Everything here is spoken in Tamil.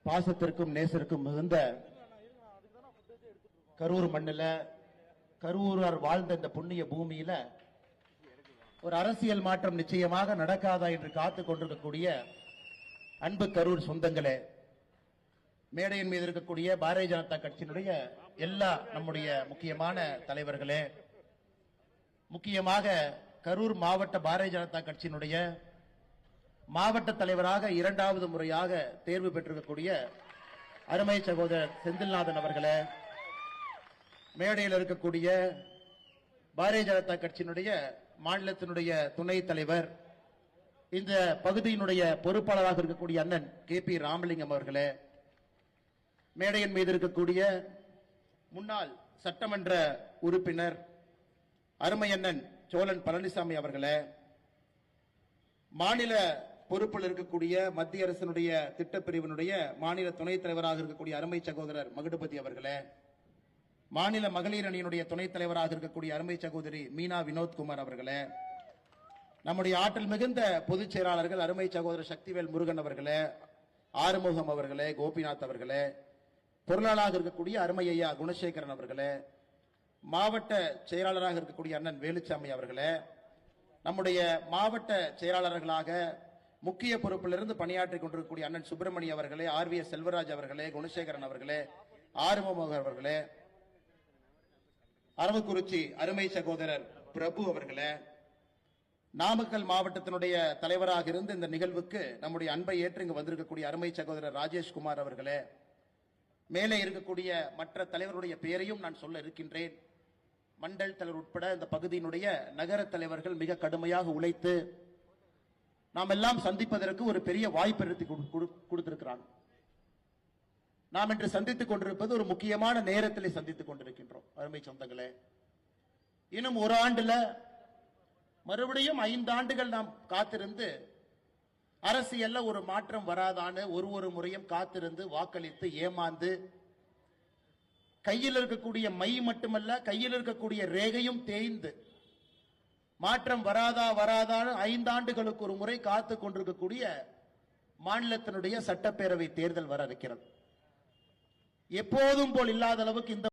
பாசத்திற்கும் நேசருக்கும் மிகுந்த கரூர் மண்ணில கரூரார் வாழ்ந்த இந்த புண்ணிய பூமியில ஒரு அரசியல் மாற்றம் நிச்சயமாக நடக்காதா என்று காத்துக் கொண்டிருக்கக்கூடிய அன்பு கரூர் சொந்தங்களே, மேடையின் மீது இருக்கக்கூடிய பாரதிய ஜனதா கட்சியினுடைய எல்லா நம்முடைய முக்கியமான தலைவர்களே, முக்கியமாக கரூர் மாவட்ட பாரதிய ஜனதா கட்சியினுடைய மாவட்ட தலைவராக இரண்டாவது முறையாக தேர்வு பெற்றிருக்கக்கூடிய அருமை சகோதரர் செந்தில்நாதன் அவர்களே, மேடையில் இருக்கக்கூடிய பாரதிய ஜனதா கட்சியினுடைய மாநிலத்தினுடைய துணைத் தலைவர், இந்த பகுதியினுடைய பொறுப்பாளராக இருக்கக்கூடிய அண்ணன் KP ராமலிங்கம் அவர்களே, மேடையின் மீது இருக்கக்கூடிய முன்னாள் சட்டமன்ற உறுப்பினர் அருமை அண்ணன் சோழன் பழனிசாமி அவர்களே, மாநில பொறுப்பில் இருக்கக்கூடிய மத்திய அரசினுடைய திட்டப்பிரிவினுடைய மாநில துணைத் தலைவராக இருக்கக்கூடிய அருமை சகோதரர் மகுடபதி அவர்களே, மாநில மகளிர் அணியினுடைய துணைத் தலைவராக இருக்கக்கூடிய அருமை சகோதரி மீனா வினோத்குமார் அவர்களே, நம்முடைய ஆற்றல் மிகுந்த பொதுச் செயலாளர்கள் அருமை சகோதரர் சக்திவேல் முருகன் அவர்களே, ஆறுமுகம் அவர்களே, கோபிநாத் அவர்களே, பொருளாளராக இருக்கக்கூடிய அருமை ஐயா குணசேகரன் அவர்களே, மாவட்ட செயலாளராக இருக்கக்கூடிய அண்ணன் வேலுச்சாமி அவர்களே, நம்முடைய மாவட்ட செயலாளர்களாக முக்கிய பொறுப்பிலிருந்து பணியாற்றிக் கொண்டிருக்கக்கூடிய அண்ணன் சுப்பிரமணி அவர்களே, RVS செல்வராஜ் அவர்களே, குணசேகரன் அவர்களே, ஆறுமுகம் அவர்களே, அரவக்குறிச்சி அருமை சகோதரர் பிரபு அவர்களே, நாமக்கல் மாவட்டத்தினுடைய தலைவராக இருந்து இந்த நிகழ்வுக்கு நம்முடைய அன்பை ஏற்று இங்கு வந்திருக்கக்கூடிய அருமை சகோதரர் ராஜேஷ்குமார் அவர்களே, மேலே இருக்கக்கூடிய மற்ற தலைவருடைய பெயரையும் நான் சொல்ல இருக்கின்றேன். மண்டல் தலைவர் உட்பட இந்த பகுதியினுடைய நகர தலைவர்கள் மிக கடுமையாக உழைத்து நாம் எல்லாம் சந்திப்பதற்கு ஒரு பெரிய வாய்ப்பு எடுத்து கொடுத்திருக்கிறாங்க. நாம் இன்று சந்தித்துக் கொண்டிருப்பது ஒரு முக்கியமான நேரத்தில் சந்தித்துக் கொண்டிருக்கின்றோம். அருமை சொந்தங்களே, இன்னும் ஒரு ஆண்டுல மறுபடியும் 5 ஆண்டுகள் நாம் காத்திருந்து அரசியல்ல ஒரு மாற்றம் வராதான்னு ஒரு முறையும் காத்திருந்து வாக்களித்து ஏமாந்து கையில் இருக்கக்கூடிய மை மட்டுமல்ல கையில் இருக்கக்கூடிய ரேகையும் தேய்ந்து மாற்றம் வராதான்னு 5 ஆண்டுகளுக்கு ஒரு முறை காத்துக் கொண்டிருக்கக்கூடிய மாநிலத்தினுடைய சட்டப்பேரவை தேர்தல் வர இருக்கிறது. எப்போதும் போல் இல்லாத அளவுக்கு இந்த